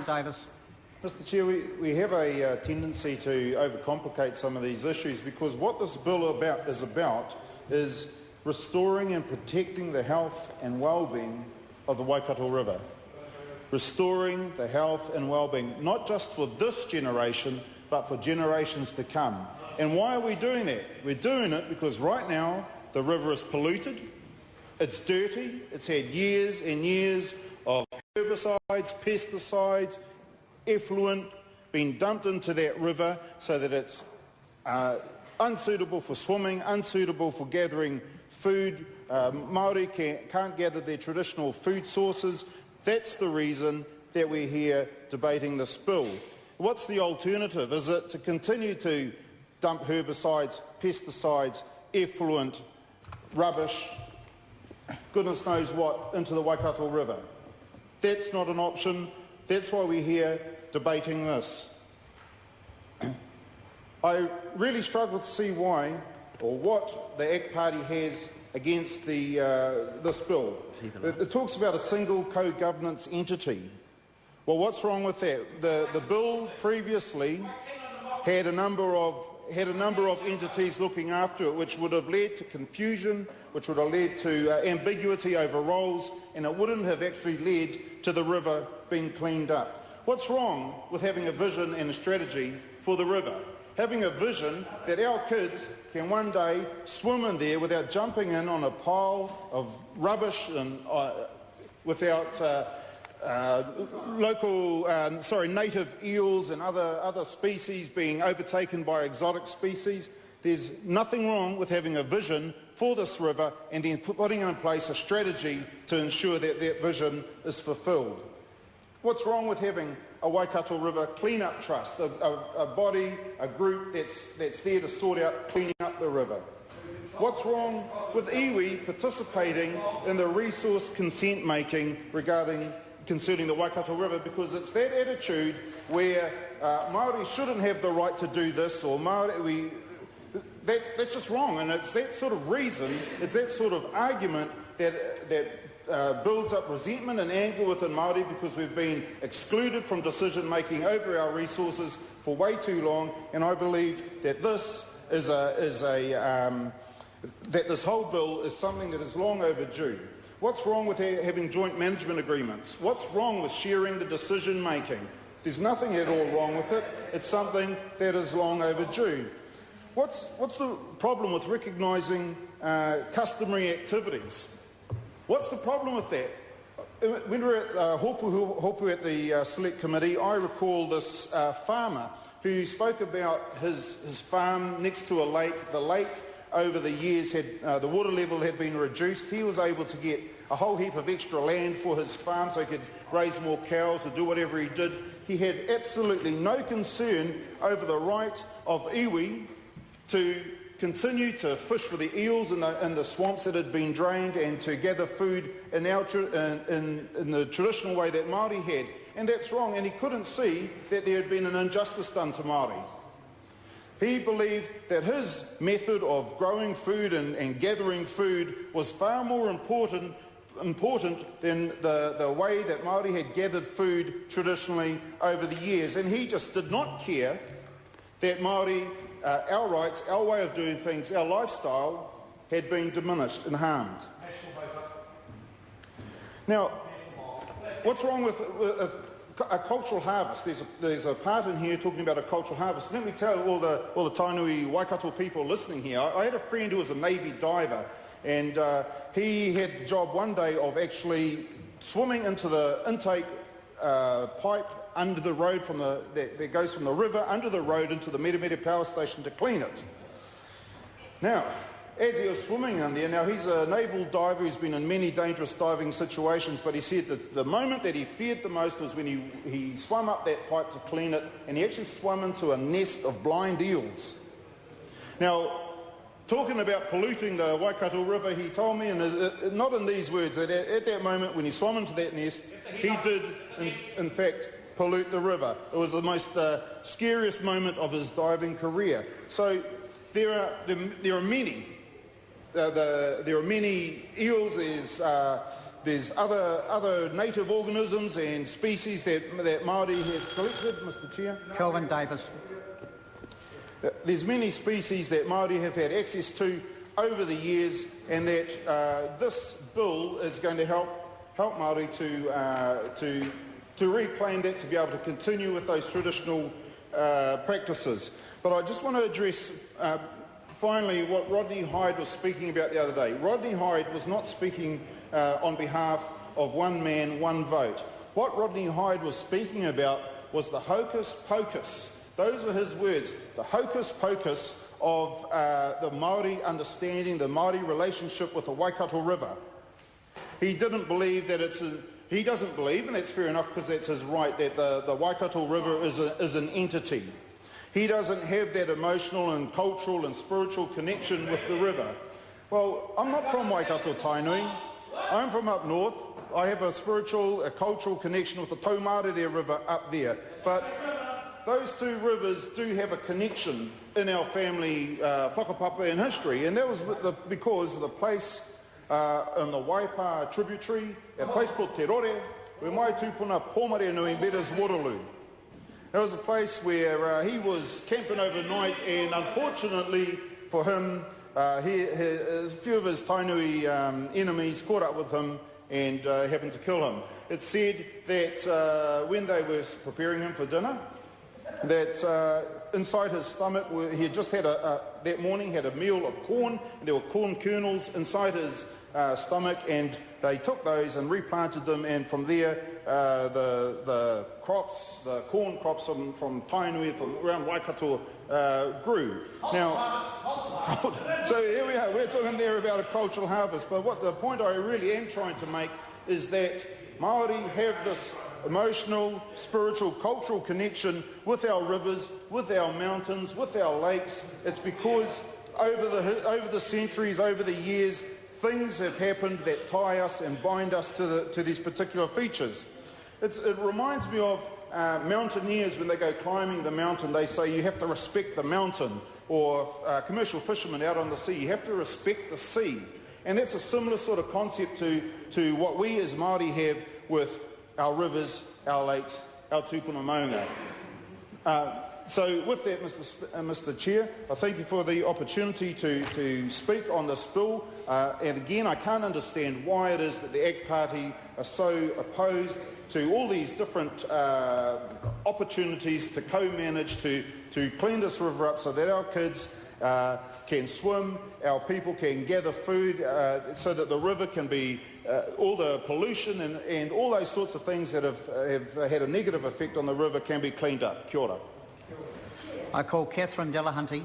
Davis. Mr Chair, we have a tendency to overcomplicate some of these issues, because what this bill is restoring and protecting the health and well-being of the Waikato River. Restoring the health and well-being, not just for this generation, but for generations to come. And why are we doing that? We're doing it because right now the river is polluted, it's dirty, it's had years and years of herbicides, pesticides, effluent being dumped into that river so that it's unsuitable for swimming, unsuitable for gathering food. Māori can't gather their traditional food sources. That's the reason that we're here debating this bill. What's the alternative? Is it to continue to dump herbicides, pesticides, effluent, rubbish, goodness knows what, into the Waikato River? That's not an option. That's why we're here debating this. I really struggle to see why or what the ACT Party has against this bill. It talks about a single co-governance entity. Well, what's wrong with that? The bill previously had a number of entities looking after it, which would have led to confusion, which would have led to ambiguity over roles, and it wouldn't have actually led to the river being cleaned up. What's wrong with having a vision and a strategy for the river? Having a vision that our kids can one day swim in there without jumping in on a pile of rubbish and without native eels and other species being overtaken by exotic species. There's nothing wrong with having a vision for this river and then putting in place a strategy to ensure that that vision is fulfilled. What's wrong with having a Waikato River Clean-up Trust, a body, a group that's there to sort out cleaning up the river? What's wrong with iwi participating in the resource consent making concerning the Waikato River? Because it's that attitude where Māori shouldn't have the right to do this, or that's just wrong, and it's that sort of reason, it's that sort of argument that builds up resentment and anger within Māori, because we've been excluded from decision making over our resources for way too long. And I believe that this this whole bill is something that is long overdue. What's wrong with having joint management agreements? What's wrong with sharing the decision making? There's nothing at all wrong with it. It's something that is long overdue. What's the problem with recognising customary activities? What's the problem with that? When we were at Hopu at the Select Committee, I recall this farmer who spoke about his farm next to a lake. The lake, over the years, the water level had been reduced. He was able to get a whole heap of extra land for his farm so he could raise more cows or do whatever he did. He had absolutely no concern over the right of iwi to continue to fish for the eels in the swamps that had been drained and to gather food in the traditional way that Māori had. And that's wrong, and he couldn't see that there had been an injustice done to Māori. He believed that his method of growing food and gathering food was far more important than the way that Māori had gathered food traditionally over the years. And he just did not care that Māori, our rights, our way of doing things, our lifestyle had been diminished and harmed. Now, what's wrong with a cultural harvest? There's a part in here talking about a cultural harvest. Let me tell all the Tainui Waikato people listening here, I had a friend who was a Navy diver, and he had the job one day of actually swimming into the intake pipe under the road that goes from the river under the road into the Meremere power station to clean it. Now, as he was swimming in there, now he's a naval diver who's been in many dangerous diving situations, but he said that the moment that he feared the most was when he swam up that pipe to clean it, and he actually swam into a nest of blind eels. Now, talking about polluting the Waikato River, he told me, and not in these words, that at that moment when he swam into that nest, he did, in fact, pollute the river. It was the most scariest moment of his diving career. So there are many. There are many eels. There's There's other native organisms and species that Māori have collected, Mr Chair. Kelvin Davis. There's many species that Māori have had access to over the years, and that this bill is going to help Māori to reclaim that, to be able to continue with those traditional practices. But I just want to address finally what Rodney Hyde was speaking about the other day. Rodney Hyde was not speaking on behalf of one man, one vote. What Rodney Hyde was speaking about was the hocus pocus. Those were his words, the hocus pocus of the Māori understanding, the Māori relationship with the Waikato River. He didn't believe that he doesn't believe, and that's fair enough because that's his right, that the Waikato River is an entity. He doesn't have that emotional and cultural and spiritual connection with the river. Well, I'm not from Waikato-Tainui. I'm from up north. I have a cultural connection with the Taumarere River up there. But those two rivers do have a connection in our family whakapapa and history, and that was because of the place in the Waipa tributary, a place called Te Rore, where my tūpuna Pōmare Nui Betta's Waterloo. That was a place where he was camping overnight, and unfortunately for him, a few of his Tainui enemies caught up with him and happened to kill him. It's said that when they were preparing him for dinner, that inside his stomach, he had just had that morning had a meal of corn, and there were corn kernels inside his stomach, and they took those and replanted them, and from there the corn crops from Tainui, from around Waikato grew. Now, so here we are, we're talking there about a cultural harvest, but what the point I really am trying to make is that Māori have this emotional, spiritual, cultural connection with our rivers, with our mountains, with our lakes. It's because over the centuries, over the years, things have happened that tie us and bind us to these particular features. It reminds me of mountaineers when they go climbing the mountain. They say you have to respect the mountain, or commercial fishermen out on the sea, you have to respect the sea. And that's a similar sort of concept to what we as Māori have with our rivers, our lakes, our tūpuna maunga. So with that, Mr Chair, I thank you for the opportunity to speak on this bill. And again, I can't understand why it is that the ACT Party are so opposed to all these different opportunities to co-manage, to clean this river up so that our kids can swim, our people can gather food, so that the river can be, all the pollution and all those sorts of things that have had a negative effect on the river can be cleaned up. Kia ora. I call Catherine Delahunty.